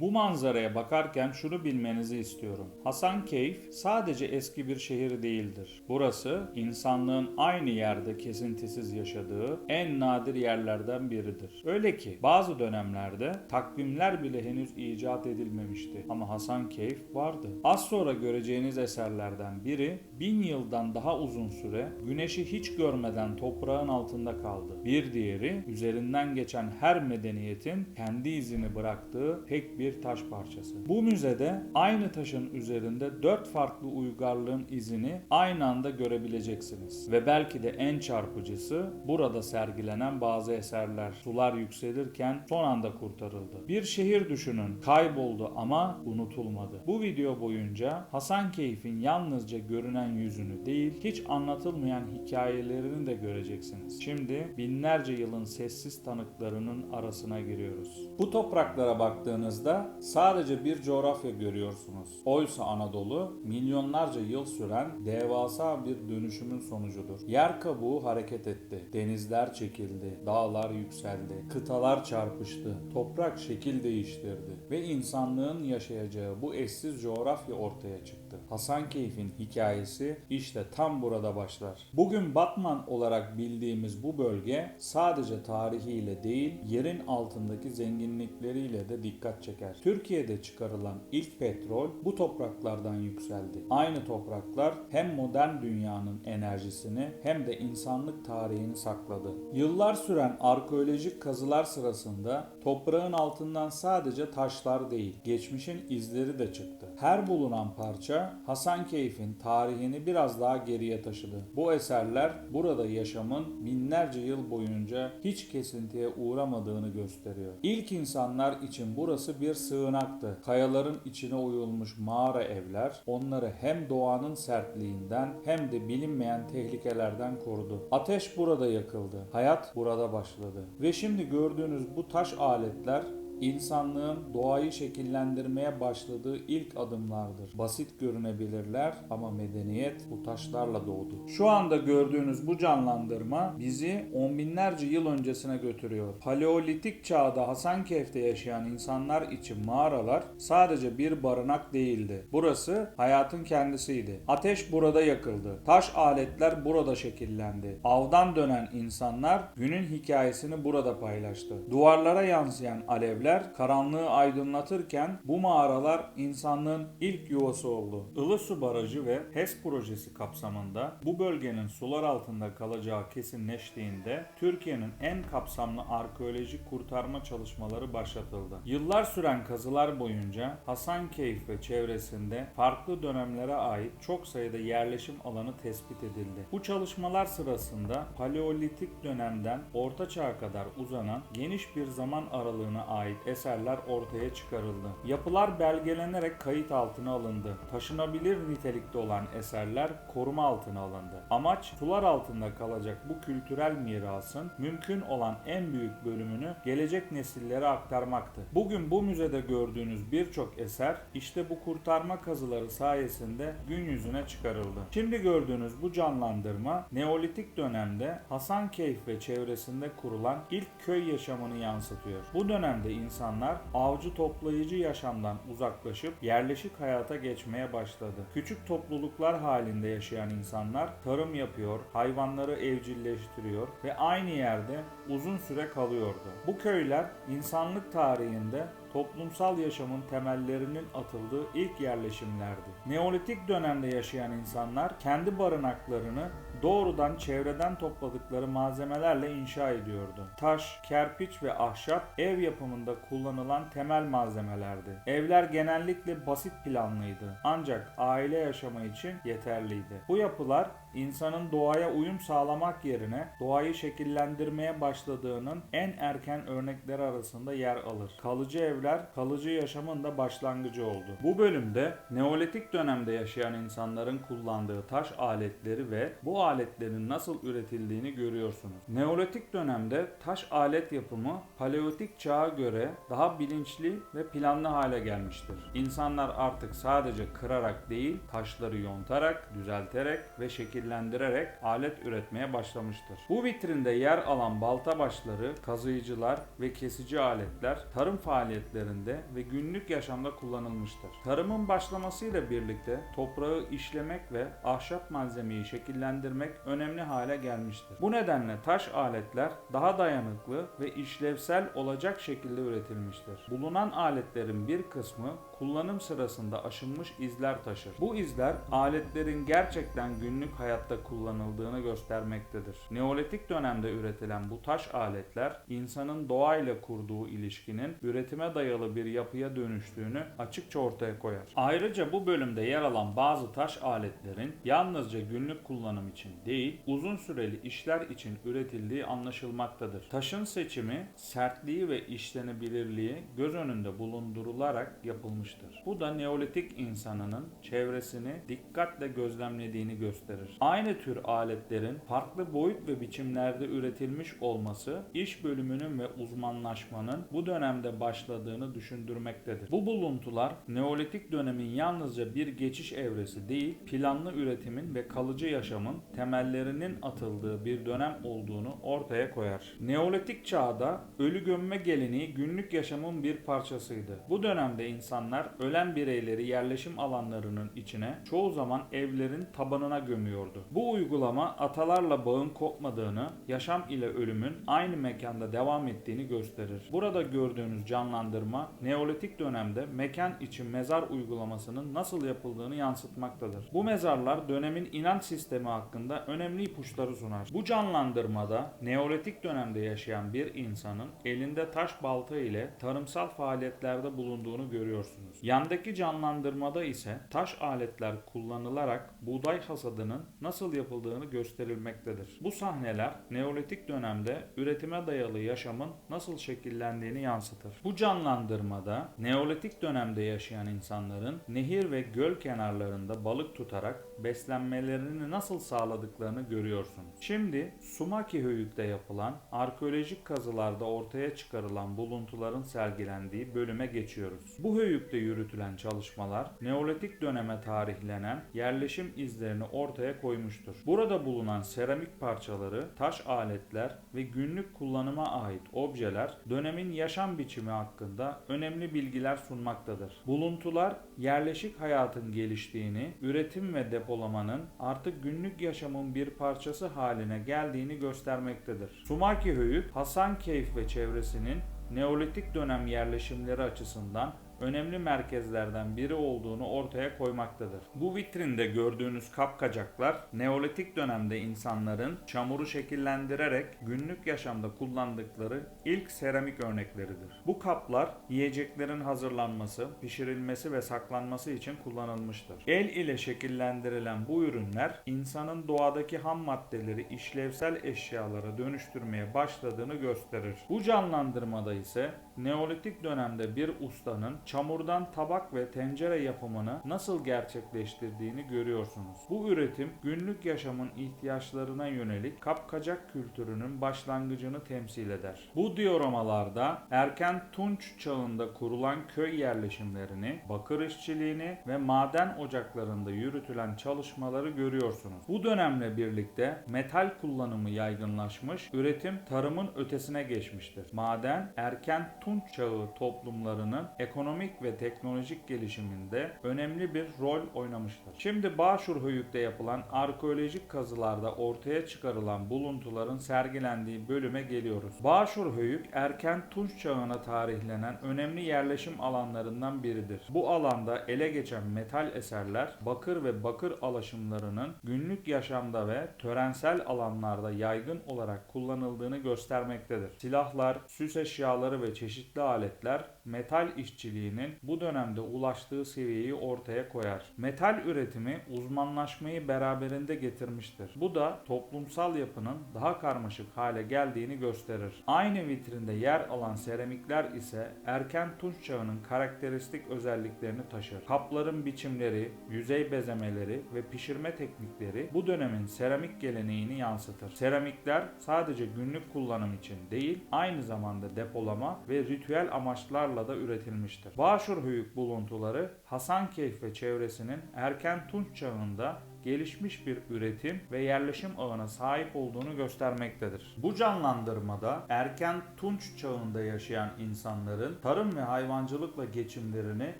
Bu manzaraya bakarken şunu bilmenizi istiyorum. Hasankeyf sadece eski bir şehir değildir. Burası insanlığın aynı yerde kesintisiz yaşadığı en nadir yerlerden biridir. Öyle ki bazı dönemlerde takvimler bile henüz icat edilmemişti ama Hasankeyf vardı. Az sonra göreceğiniz eserlerden biri 1000 yıldan daha uzun süre güneşi hiç görmeden toprağın altında kaldı. Bir diğeri üzerinden geçen her medeniyetin kendi izini bıraktığı tek bir taş parçası. Bu müzede aynı taşın üzerinde 4 farklı uygarlığın izini aynı anda görebileceksiniz. Ve belki de en çarpıcısı burada sergilenen bazı eserler. Sular yükselirken son anda kurtarıldı. Bir şehir düşünün, kayboldu ama unutulmadı. Bu video boyunca Hasankeyf'in yalnızca görünen yüzünü değil, hiç anlatılmayan hikayelerini de göreceksiniz. Şimdi binlerce yılın sessiz tanıklarının arasına giriyoruz. Bu topraklara baktığınızda sadece bir coğrafya görüyorsunuz. Oysa Anadolu milyonlarca yıl süren devasa bir dönüşümün sonucudur. Yer kabuğu hareket etti, denizler çekildi, dağlar yükseldi, kıtalar çarpıştı, toprak şekil değiştirdi ve insanlığın yaşayacağı bu eşsiz coğrafya ortaya çıktı. Hasankeyf'in hikayesi işte tam burada başlar. Bugün Batman olarak bildiğimiz bu bölge sadece tarihiyle değil, yerin altındaki zenginlikleriyle de dikkat çeker. Türkiye'de çıkarılan ilk petrol bu topraklardan yükseldi. Aynı topraklar hem modern dünyanın enerjisini hem de insanlık tarihini sakladı. Yıllar süren arkeolojik kazılar sırasında toprağın altından sadece taşlar değil, geçmişin izleri de çıktı. Her bulunan parça Hasankeyf'in tarihini biraz daha geriye taşıdı. Bu eserler burada yaşamın binlerce yıl boyunca hiç kesintiye uğramadığını gösteriyor. İlk insanlar için burası bir sığınaktı. Kayaların içine oyulmuş mağara evler onları hem doğanın sertliğinden hem de bilinmeyen tehlikelerden korudu. Ateş burada yakıldı. Hayat burada başladı. Ve şimdi gördüğünüz bu taş aletler İnsanlığın doğayı şekillendirmeye başladığı ilk adımlardır. Basit görünebilirler ama medeniyet bu taşlarla doğdu. Şu anda gördüğünüz bu canlandırma bizi on binlerce yıl öncesine götürüyor. Paleolitik çağda Hasankeyf'te yaşayan insanlar için mağaralar sadece bir barınak değildi. Burası hayatın kendisiydi. Ateş burada yakıldı. Taş aletler burada şekillendi. Avdan dönen insanlar günün hikayesini burada paylaştı. Duvarlara yansıyan alevler karanlığı aydınlatırken bu mağaralar insanlığın ilk yuvası oldu. Ilısu Barajı ve HES projesi kapsamında bu bölgenin sular altında kalacağı kesinleştiğinde Türkiye'nin en kapsamlı arkeolojik kurtarma çalışmaları başlatıldı. Yıllar süren kazılar boyunca Hasankeyf ve çevresinde farklı dönemlere ait çok sayıda yerleşim alanı tespit edildi. Bu çalışmalar sırasında Paleolitik dönemden Orta Çağ'a kadar uzanan geniş bir zaman aralığına ait eserler ortaya çıkarıldı. Yapılar belgelenerek kayıt altına alındı. Taşınabilir nitelikte olan eserler koruma altına alındı. Amaç sular altında kalacak bu kültürel mirasın mümkün olan en büyük bölümünü gelecek nesillere aktarmaktı. Bugün bu müzede gördüğünüz birçok eser işte bu kurtarma kazıları sayesinde gün yüzüne çıkarıldı. Şimdi gördüğünüz bu canlandırma Neolitik dönemde Hasankeyf ve çevresinde kurulan ilk köy yaşamını yansıtıyor. Bu dönemde insanlar avcı toplayıcı yaşamdan uzaklaşıp yerleşik hayata geçmeye başladı. Küçük topluluklar halinde yaşayan insanlar tarım yapıyor, hayvanları evcilleştiriyor ve aynı yerde uzun süre kalıyordu. Bu köyler insanlık tarihinde toplumsal yaşamın temellerinin atıldığı ilk yerleşimlerdi. Neolitik dönemde yaşayan insanlar kendi barınaklarını doğrudan çevreden topladıkları malzemelerle inşa ediyordu. Taş, kerpiç ve ahşap ev yapımında kullanılan temel malzemelerdi. Evler genellikle basit planlıydı ancak aile yaşamı için yeterliydi. Bu yapılar insanın doğaya uyum sağlamak yerine doğayı şekillendirmeye başladığının en erken örnekleri arasında yer alır. Kalıcı evler, kalıcı yaşamın da başlangıcı oldu. Bu bölümde Neolitik dönemde yaşayan insanların kullandığı taş aletleri ve bu aletlerin nasıl üretildiğini görüyorsunuz. Neolitik dönemde taş alet yapımı Paleolitik çağa göre daha bilinçli ve planlı hale gelmiştir. İnsanlar artık sadece kırarak değil, taşları yontarak, düzelterek ve şekil şekillendirerek alet üretmeye başlamıştır. Bu vitrinde yer alan balta başları, kazıyıcılar ve kesici aletler tarım faaliyetlerinde ve günlük yaşamda kullanılmıştır. Tarımın başlamasıyla birlikte toprağı işlemek ve ahşap malzemeyi şekillendirmek önemli hale gelmiştir. Bu nedenle taş aletler daha dayanıklı ve işlevsel olacak şekilde üretilmiştir. Bulunan aletlerin bir kısmı kullanım sırasında aşınmış izler taşır. Bu izler aletlerin gerçekten günlük hayatta kullanıldığını göstermektedir. Neolitik dönemde üretilen bu taş aletler insanın doğayla kurduğu ilişkinin üretime dayalı bir yapıya dönüştüğünü açıkça ortaya koyar. Ayrıca bu bölümde yer alan bazı taş aletlerin yalnızca günlük kullanım için değil, uzun süreli işler için üretildiği anlaşılmaktadır. Taşın seçimi, sertliği ve işlenebilirliği göz önünde bulundurularak yapılmıştır. Bu da Neolitik insanının çevresini dikkatle gözlemlediğini gösterir. Aynı tür aletlerin farklı boyut ve biçimlerde üretilmiş olması iş bölümünün ve uzmanlaşmanın bu dönemde başladığını düşündürmektedir. Bu buluntular Neolitik dönemin yalnızca bir geçiş evresi değil, planlı üretimin ve kalıcı yaşamın temellerinin atıldığı bir dönem olduğunu ortaya koyar. Neolitik çağda ölü gömme geleneği günlük yaşamın bir parçasıydı. Bu dönemde insanlar ölen bireyleri yerleşim alanlarının içine, çoğu zaman evlerin tabanına gömüyordu. Bu uygulama atalarla bağın kopmadığını, yaşam ile ölümün aynı mekanda devam ettiğini gösterir. Burada gördüğünüz canlandırma Neolitik dönemde mekan için mezar uygulamasının nasıl yapıldığını yansıtmaktadır. Bu mezarlar dönemin inanç sistemi hakkında önemli ipuçları sunar. Bu canlandırmada Neolitik dönemde yaşayan bir insanın elinde taş balta ile tarımsal faaliyetlerde bulunduğunu görüyorsunuz. Yandaki canlandırmada ise taş aletler kullanılarak buğday hasadının nasıl yapıldığını gösterilmektedir. Bu sahneler Neolitik dönemde üretime dayalı yaşamın nasıl şekillendiğini yansıtır. Bu canlandırmada Neolitik dönemde yaşayan insanların nehir ve göl kenarlarında balık tutarak beslenmelerini nasıl sağladıklarını görüyorsunuz. Şimdi Sumaki Höyük'te yapılan arkeolojik kazılarda ortaya çıkarılan buluntuların sergilendiği bölüme geçiyoruz. Bu höyükte yürütülen çalışmalar Neolitik döneme tarihlenen yerleşim izlerini ortaya koymuştur. Burada bulunan seramik parçaları, taş aletler ve günlük kullanıma ait objeler dönemin yaşam biçimi hakkında önemli bilgiler sunmaktadır. Buluntular yerleşik hayatın geliştiğini, üretim ve depolamanın artık günlük yaşamın bir parçası haline geldiğini göstermektedir. Sumaki Höyük, Hasankeyf ve çevresinin Neolitik dönem yerleşimleri açısından önemli merkezlerden biri olduğunu ortaya koymaktadır. Bu vitrinde gördüğünüz kapkacaklar Neolitik dönemde insanların çamuru şekillendirerek günlük yaşamda kullandıkları ilk seramik örnekleridir. Bu kaplar yiyeceklerin hazırlanması, pişirilmesi ve saklanması için kullanılmıştır. El ile şekillendirilen bu ürünler insanın doğadaki ham maddeleri işlevsel eşyalara dönüştürmeye başladığını gösterir. Bu canlandırmada ise Neolitik dönemde bir ustanın çamurdan tabak ve tencere yapımını nasıl gerçekleştirdiğini görüyorsunuz. Bu üretim günlük yaşamın ihtiyaçlarına yönelik kapkacak kültürünün başlangıcını temsil eder. Bu dioramalarda erken Tunç çağında kurulan köy yerleşimlerini, bakır işçiliğini ve maden ocaklarında yürütülen çalışmaları görüyorsunuz. Bu dönemle birlikte metal kullanımı yaygınlaşmış, üretim tarımın ötesine geçmiştir. Maden, erken Tunç çağı toplumlarının ekonomik ve teknolojik gelişiminde önemli bir rol oynamıştır. Şimdi Başur Höyük'te yapılan arkeolojik kazılarda ortaya çıkarılan buluntuların sergilendiği bölüme geliyoruz. Başur Höyük, erken Tunç çağına tarihlenen önemli yerleşim alanlarından biridir. Bu alanda ele geçen metal eserler, bakır ve bakır alaşımlarının günlük yaşamda ve törensel alanlarda yaygın olarak kullanıldığını göstermektedir. Silahlar, süs eşyaları ve çeşitli aletler metal işçiliğinin bu dönemde ulaştığı seviyeyi ortaya koyar. Metal üretimi uzmanlaşmayı beraberinde getirmiştir. Bu da toplumsal yapının daha karmaşık hale geldiğini gösterir. Aynı vitrinde yer alan seramikler ise erken Tunç çağının karakteristik özelliklerini taşır. Kapların biçimleri, yüzey bezemeleri ve pişirme teknikleri bu dönemin seramik geleneğini yansıtır. Seramikler sadece günlük kullanım için değil, aynı zamanda depolama ve ritüel amaçlarla da üretilmiştir. Başur Höyük buluntuları Hasankeyf ve çevresinin erken Tunç çağında gelişmiş bir üretim ve yerleşim ağına sahip olduğunu göstermektedir. Bu canlandırmada erken Tunç çağında yaşayan insanların tarım ve hayvancılıkla geçimlerini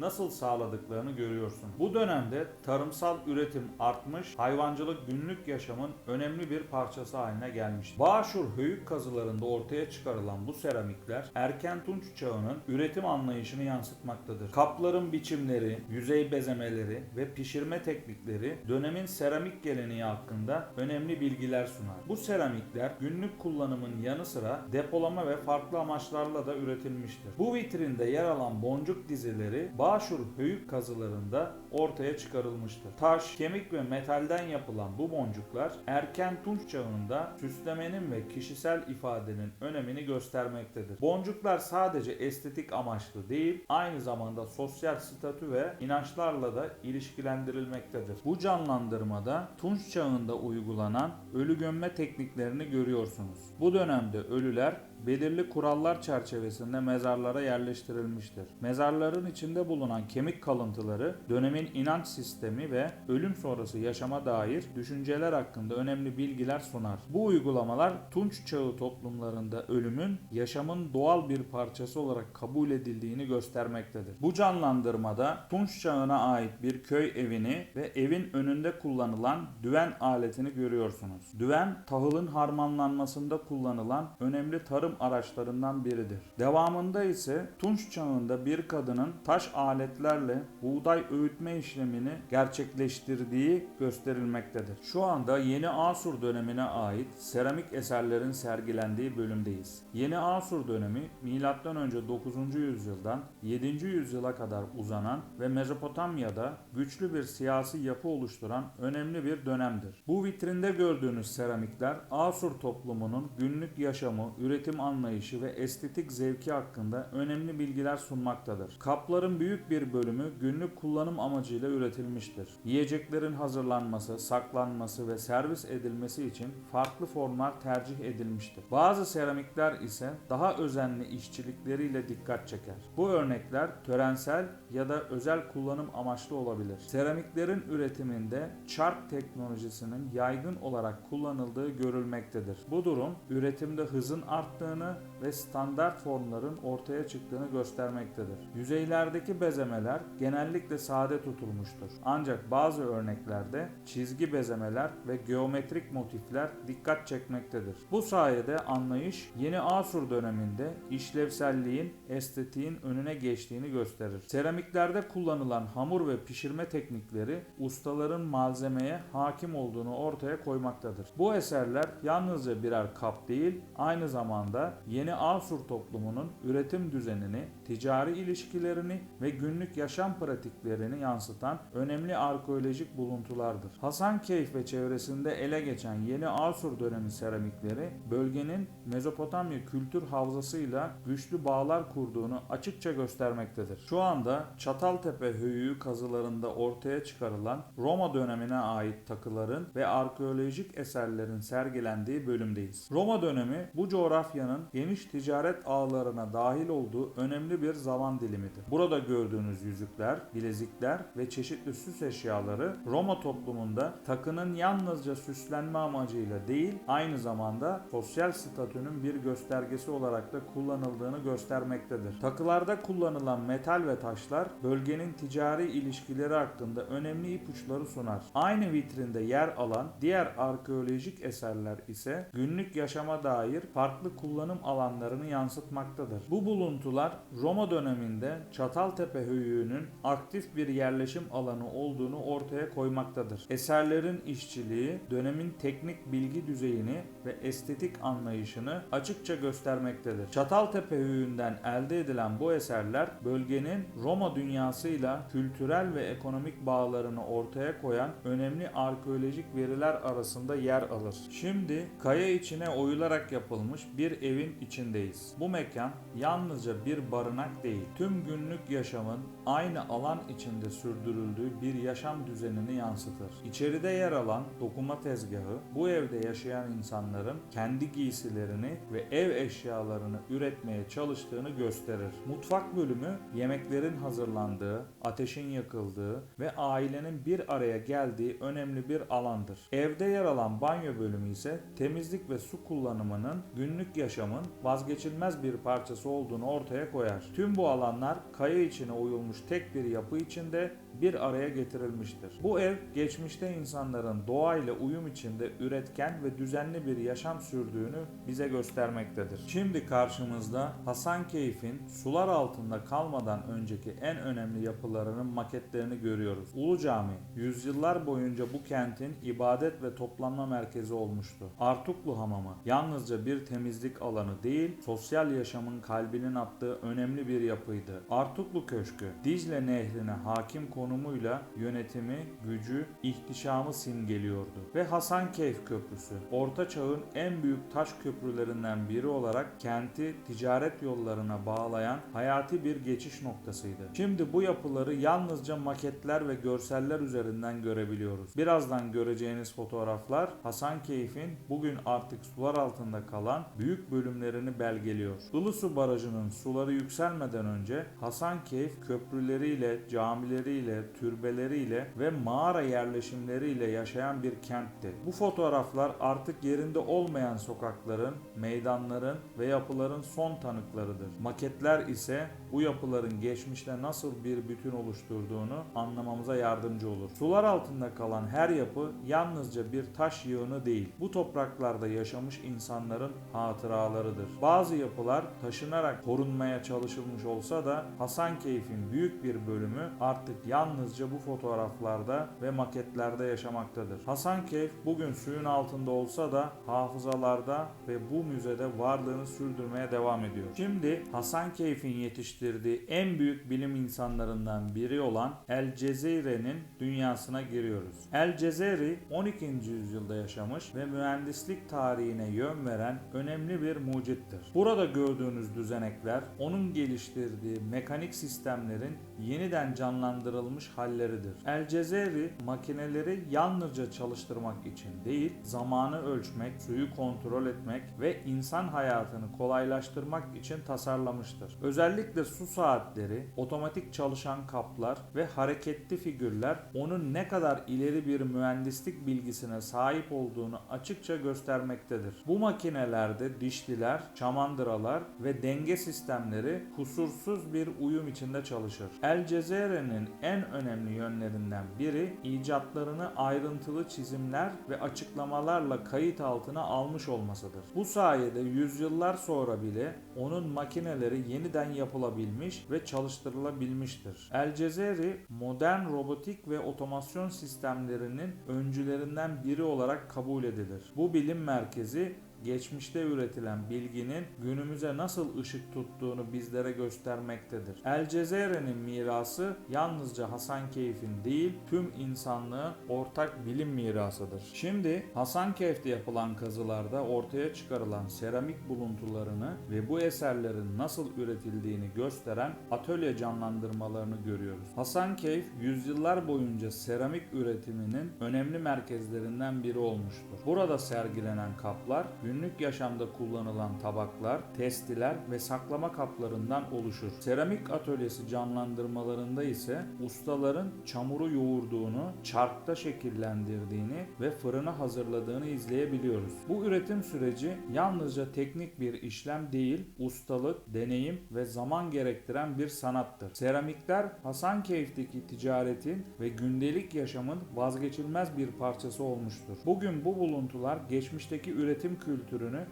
nasıl sağladıklarını görüyorsun. Bu dönemde tarımsal üretim artmış, hayvancılık günlük yaşamın önemli bir parçası haline gelmiştir. Bağşur höyük kazılarında ortaya çıkarılan bu seramikler erken Tunç çağının üretim anlayışını yansıtmaktadır. Kapların biçimleri, yüzey bezemeleri ve pişirme teknikleri dönemin seramik geleneği hakkında önemli bilgiler sunar. Bu seramikler günlük kullanımın yanı sıra depolama ve farklı amaçlarla da üretilmiştir. Bu vitrinde yer alan boncuk dizileri Bağşur höyük kazılarında ortaya çıkarılmıştır. Taş, kemik ve metalden yapılan bu boncuklar erken Tunç çağında süslemenin ve kişisel ifadenin önemini göstermektedir. Boncuklar sadece estetik amaçlı değil, aynı zamanda sosyal statü ve inançlarla da ilişkilendirilmektedir. Bu canlandırmada Tunç çağında uygulanan ölü gömme tekniklerini görüyorsunuz. Bu dönemde ölüler belirli kurallar çerçevesinde mezarlara yerleştirilmiştir. Mezarların içinde bulunan kemik kalıntıları dönemin inanç sistemi ve ölüm sonrası yaşama dair düşünceler hakkında önemli bilgiler sunar. Bu uygulamalar Tunç çağı toplumlarında ölümün yaşamın doğal bir parçası olarak kabul edildiğini göstermektedir. Bu canlandırmada Tunç çağına ait bir köy evini ve evin önünde kullanılan düven aletini görüyorsunuz. Düven, tahılın harmanlanmasında kullanılan önemli tarım araçlarından biridir. Devamında ise Tunç çağında bir kadının taş aletlerle buğday öğütme işlemini gerçekleştirdiği gösterilmektedir. Şu anda Yeni Asur dönemine ait seramik eserlerin sergilendiği bölümdeyiz. Yeni Asur dönemi M.Ö. 9. yüzyıldan 7. yüzyıla kadar uzanan ve Mezopotamya'da güçlü bir siyasi yapı oluşturan önemli bir dönemdir. Bu vitrinde gördüğünüz seramikler Asur toplumunun günlük yaşamı, üretim anlayışı ve estetik zevki hakkında önemli bilgiler sunmaktadır. Kapların büyük bir bölümü günlük kullanım amacıyla üretilmiştir. Yiyeceklerin hazırlanması, saklanması ve servis edilmesi için farklı formlar tercih edilmiştir. Bazı seramikler ise daha özenli işçilikleriyle dikkat çeker. Bu örnekler törensel ya da özel kullanım amaçlı olabilir. Seramiklerin üretiminde çark teknolojisinin yaygın olarak kullanıldığı görülmektedir. Bu durum üretimde hızın arttığını ve standart formların ortaya çıktığını göstermektedir. Yüzeylerdeki bezemeler genellikle sade tutulmuştur. Ancak bazı örneklerde çizgi bezemeler ve geometrik motifler dikkat çekmektedir. Bu sayede anlayış Yeni Asur döneminde işlevselliğin, estetiğin önüne geçtiğini gösterir. Seramiklerde kullanılan hamur ve pişirme teknikleri ustaların malzemeye hakim olduğunu ortaya koymaktadır. Bu eserler yalnızca birer kap değil, aynı zamanda Yeni Asur toplumunun üretim düzenini, ticari ilişkilerini ve günlük yaşam pratiklerini yansıtan önemli arkeolojik buluntulardır. Hasankeyf ve çevresinde ele geçen Yeni Asur dönemi seramikleri bölgenin Mezopotamya kültür havzasıyla güçlü bağlar kurduğunu açıkça göstermektedir. Şu anda Çataltepe höyüğü kazılarında ortaya çıkarılan Roma dönemine ait takıların ve arkeolojik eserlerin sergilendiği bölümdeyiz. Roma dönemi bu coğrafyanın geniş ticaret ağlarına dahil olduğu önemli bir zaman dilimidir. Burada gördüğünüz yüzükler, bilezikler ve çeşitli süs eşyaları Roma toplumunda takının yalnızca süslenme amacıyla değil, aynı zamanda sosyal statünün bir göstergesi olarak da kullanıldığını göstermektedir. Takılarda kullanılan metal ve taşlar bölgenin ticari ilişkileri hakkında önemli ipuçları sunar. Aynı vitrinde yer alan diğer arkeolojik eserler ise günlük yaşama dair farklı kullanım alanlarını yansıtmaktadır. Bu buluntular Roma döneminde Çataltepe höyüğünün aktif bir yerleşim alanı olduğunu ortaya koymaktadır. Eserlerin işçiliği dönemin teknik bilgi düzeyini ve estetik anlayışını açıkça göstermektedir. Çataltepe höyüğünden elde edilen bu eserler bölgenin Roma dünyasıyla kültürel ve ekonomik bağlarını ortaya koyan önemli arkeolojik veriler arasında yer alır. Şimdi kaya içine oyularak yapılmış bir bir evin içindeyiz. Bu mekan yalnızca bir barınak değil, tüm günlük yaşamın aynı alan içinde sürdürüldüğü bir yaşam düzenini yansıtır. İçeride yer alan dokuma tezgahı, bu evde yaşayan insanların kendi giysilerini ve ev eşyalarını üretmeye çalıştığını gösterir. Mutfak bölümü yemeklerin hazırlandığı, ateşin yakıldığı ve ailenin bir araya geldiği önemli bir alandır. Evde yer alan banyo bölümü ise temizlik ve su kullanımının günlük yaşamın vazgeçilmez bir parçası olduğunu ortaya koyar. Tüm bu alanlar kaya içine oyulmuş tek bir yapı içinde bir araya getirilmiştir. Bu ev geçmişte insanların doğayla uyum içinde üretken ve düzenli bir yaşam sürdüğünü bize göstermektedir. Şimdi karşımızda Hasankeyf'in sular altında kalmadan önceki en önemli yapılarının maketlerini görüyoruz. Ulu Cami, yüzyıllar boyunca bu kentin ibadet ve toplanma merkezi olmuştu. Artuklu Hamamı, yalnızca bir temizlik alanı değil, sosyal yaşamın kalbinin attığı önemli bir yapıydı. Artuklu Köşkü, Dicle Nehri'ne hakim konumuyla yönetimi, gücü, ihtişamı simgeliyordu. Ve Hasankeyf Köprüsü, Orta Çağ'ın en büyük taş köprülerinden biri olarak kenti ticaret yollarına bağlayan hayati bir geçiş noktasıydı. Şimdi bu yapıları yalnızca maketler ve görseller üzerinden görebiliyoruz. Birazdan göreceğiniz fotoğraflar Hasankeyf'in bugün artık sular altında kalan büyük bölümlerini belgeliyor. Ilısu Barajı'nın suları yükselmeden önce Hasankeyf köprüleriyle, camileriyle, türbeleriyle ve mağara yerleşimleriyle yaşayan bir kentti. Bu fotoğraflar artık yerinde olmayan sokakların, meydanların ve yapıların son tanıklarıdır. Maketler ise bu yapıların geçmişte nasıl bir bütün oluşturduğunu anlamamıza yardımcı olur. Sular altında kalan her yapı yalnızca bir taş yığını değil, bu topraklarda yaşamış insanların hatıralarıdır. Bazı yapılar taşınarak korunmaya çalışılmış olsa da Hasankeyf'in büyük bir bölümü artık yalnızca bu fotoğraflarda ve maketlerde yaşamaktadır. Hasankeyf bugün suyun altında olsa da hafızalarda ve bu müzede varlığını sürdürmeye devam ediyor. Şimdi Hasankeyf'in yetiştirdiği en büyük bilim insanlarından biri olan El Cezire'nin dünyasına giriyoruz. El Cezeri 12. yüzyılda yaşamış ve mühendislik tarihine yön veren önemli bir mucittir. Burada gördüğünüz düzenekler onun geliştirdiği mekanik sistemlerin yeniden canlandırılmış halleridir. El Cezeri makineleri yalnızca çalıştırmak için değil, zamanı ölçmek, suyu kontrol etmek ve insan hayatını kolaylaştırmak için tasarlamıştır. Özellikle su saatleri, otomatik çalışan kaplar ve hareketli figürler onun ne kadar ileri bir mühendislik bilgisine sahip olduğunu açıkça göstermektedir. Bu makinelerde dişliler, şamandıralar ve denge sistemleri kusursuz bir uyum içinde çalışır. El Cezire'nin en önemli yönlerinden biri icatlarını ayrıntılı çizimler ve açıklamalarla kayıt altına almış olmasıdır. Bu sayede yüzyıllar sonra bile onun makineleri yeniden yapılabilmiş ve çalıştırılabilmiştir. El Cezeri modern robotik ve otomasyon sistemlerinin öncülerinden biri olarak kabul edilir. Bu bilim merkezi geçmişte üretilen bilginin günümüze nasıl ışık tuttuğunu bizlere göstermektedir. El Cezire'nin mirası yalnızca Hasankeyf'in değil, tüm insanlığın ortak bilim mirasıdır. Şimdi Hasankeyf'te yapılan kazılarda ortaya çıkarılan seramik buluntularını ve bu eserlerin nasıl üretildiğini gösteren atölye canlandırmalarını görüyoruz. Hasankeyf, yüzyıllar boyunca seramik üretiminin önemli merkezlerinden biri olmuştur. Burada sergilenen kaplar, günlük yaşamda kullanılan tabaklar, testiler ve saklama kaplarından oluşur. Seramik atölyesi canlandırmalarında ise ustaların çamuru yoğurduğunu, çarkta şekillendirdiğini ve fırına hazırladığını izleyebiliyoruz. Bu üretim süreci yalnızca teknik bir işlem değil, ustalık, deneyim ve zaman gerektiren bir sanattır. Seramikler Hasankeyf'teki ticaretin ve gündelik yaşamın vazgeçilmez bir parçası olmuştur. Bugün bu buluntular geçmişteki üretim kültürünü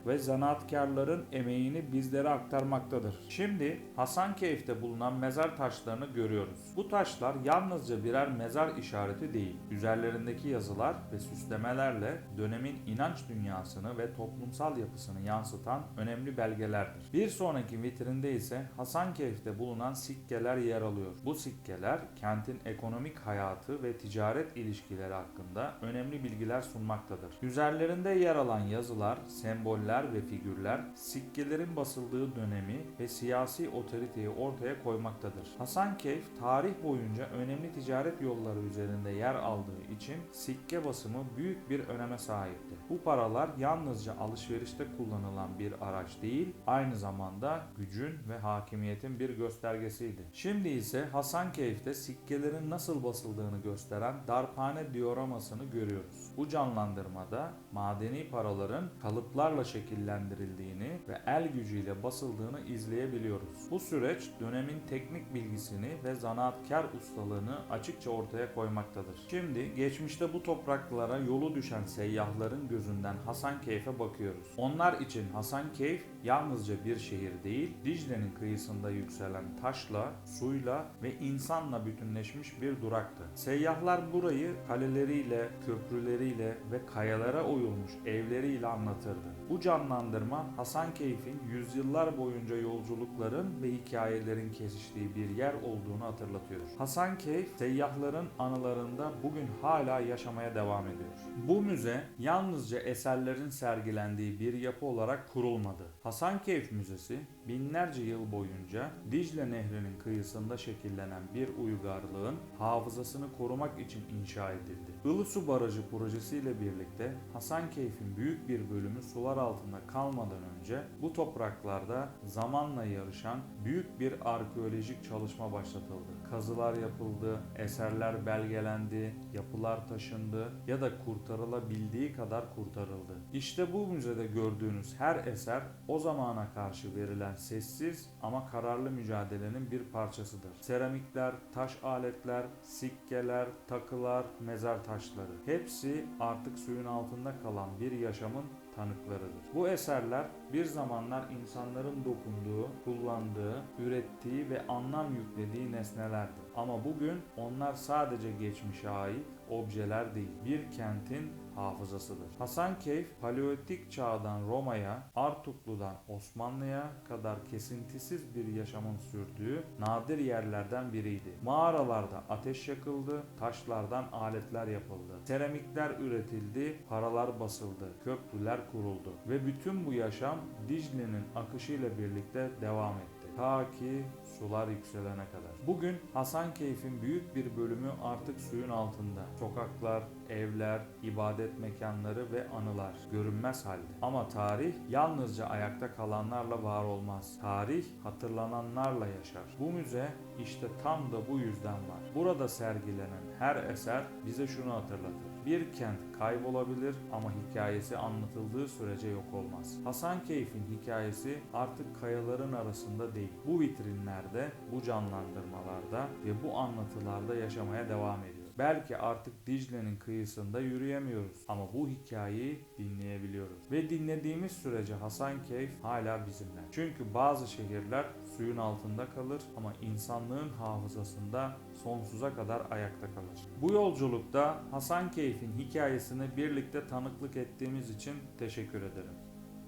ve zanaatkarların emeğini bizlere aktarmaktadır. Şimdi Hasankeyf'te bulunan mezar taşlarını görüyoruz. Bu taşlar yalnızca birer mezar işareti değil, üzerlerindeki yazılar ve süslemelerle dönemin inanç dünyasını ve toplumsal yapısını yansıtan önemli belgelerdir. Bir sonraki vitrinde ise Hasankeyf'te bulunan sikkeler yer alıyor. Bu sikkeler kentin ekonomik hayatı ve ticaret ilişkileri hakkında önemli bilgiler sunmaktadır. Üzerlerinde yer alan yazılar semboller ve figürler sikkelerin basıldığı dönemi ve siyasi otoriteyi ortaya koymaktadır. Hasankeyf tarih boyunca önemli ticaret yolları üzerinde yer aldığı için sikke basımı büyük bir öneme sahipti. Bu paralar yalnızca alışverişte kullanılan bir araç değil, aynı zamanda gücün ve hakimiyetin bir göstergesiydi. Şimdi ise Hasankeyf'te sikkelerin nasıl basıldığını gösteren darphane dioramasını görüyoruz. Bu canlandırmada madeni paraların kalıplarla şekillendirildiğini ve el gücüyle basıldığını izleyebiliyoruz. Bu süreç dönemin teknik bilgisini ve zanaatkar ustalığını açıkça ortaya koymaktadır. Şimdi geçmişte bu topraklara yolu düşen seyyahların gözünden Hasankeyf'e bakıyoruz. Onlar için Hasankeyf yalnızca bir şehir değil, Dicle'nin kıyısında yükselen taşla, suyla ve insanla bütünleşmiş bir duraktı. Seyyahlar burayı kaleleriyle, köprüleriyle ve kayalara oyulmuş evleriyle anlatırdı. Bu canlandırma Hasankeyf'in yüzyıllar boyunca yolculukların ve hikayelerin kesiştiği bir yer olduğunu hatırlatıyor. Hasankeyf, seyyahların anılarında bugün hala yaşamaya devam ediyor. Bu müze yalnızca eserlerin sergilendiği bir yapı olarak kurulmadı. Hasankeyf Müzesi, binlerce yıl boyunca Dicle Nehri'nin kıyısında şekillenen bir uygarlığın hafızasını korumak için inşa edildi. Ilısu Barajı projesiyle birlikte Hasankeyf'in büyük bir bölümü sular altında kalmadan önce bu topraklarda zamanla yarışan büyük bir arkeolojik çalışma başlatıldı. Kazılar yapıldı, eserler belgelendi, yapılar taşındı ya da kurtarılabildiği kadar kurtarıldı. İşte bu müzede gördüğünüz her eser o zamana karşı verilen sessiz ama kararlı mücadelenin bir parçasıdır. Seramikler, taş aletler, sikkeler, takılar, mezar taşları hepsi artık suyun altında kalan bir yaşamın tanıklarıdır. Bu eserler bir zamanlar insanların dokunduğu, kullandığı, ürettiği ve anlam yüklediği nesnelerdi. Ama bugün onlar sadece geçmişe ait objeler değil, bir kentin hafızasıdır. Hasankeyf, Paleolitik çağdan Roma'ya, Artuklu'dan Osmanlı'ya kadar kesintisiz bir yaşamın sürdüğü nadir yerlerden biriydi. Mağaralarda ateş yakıldı, taşlardan aletler yapıldı, seramikler üretildi, paralar basıldı, köprüler kuruldu ve bütün bu yaşam Dicle'nin akışıyla birlikte devam etti. Ta ki sular yükselene kadar. Bugün Hasankeyf'in büyük bir bölümü artık suyun altında. Sokaklar, evler, ibadet mekanları ve anılar görünmez halde. Ama tarih yalnızca ayakta kalanlarla var olmaz. Tarih hatırlananlarla yaşar. Bu müze işte tam da bu yüzden var. Burada sergilenen her eser bize şunu hatırlatır. Bir kent kaybolabilir ama hikayesi anlatıldığı sürece yok olmaz. Hasankeyf'in hikayesi artık kayaların arasında değil. Bu vitrinlerde, bu canlandırmalarda ve bu anlatılarda yaşamaya devam ediyor. Belki artık Dicle'nin kıyısında yürüyemiyoruz ama bu hikayeyi dinleyebiliyoruz. Ve dinlediğimiz sürece Hasankeyf hala bizimle. Çünkü bazı şehirler suyun altında kalır ama insanlığın hafızasında sonsuza kadar ayakta kalır. Bu yolculukta Hasankeyf'in hikayesini birlikte tanıklık ettiğimiz için teşekkür ederim.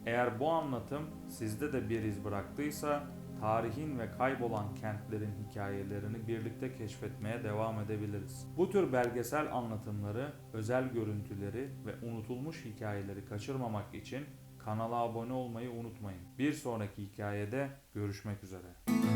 Eğer bu anlatım sizde de bir iz bıraktıysa tarihin ve kaybolan kentlerin hikayelerini birlikte keşfetmeye devam edebiliriz. Bu tür belgesel anlatımları, özel görüntüleri ve unutulmuş hikayeleri kaçırmamak için kanala abone olmayı unutmayın. Bir sonraki hikayede görüşmek üzere.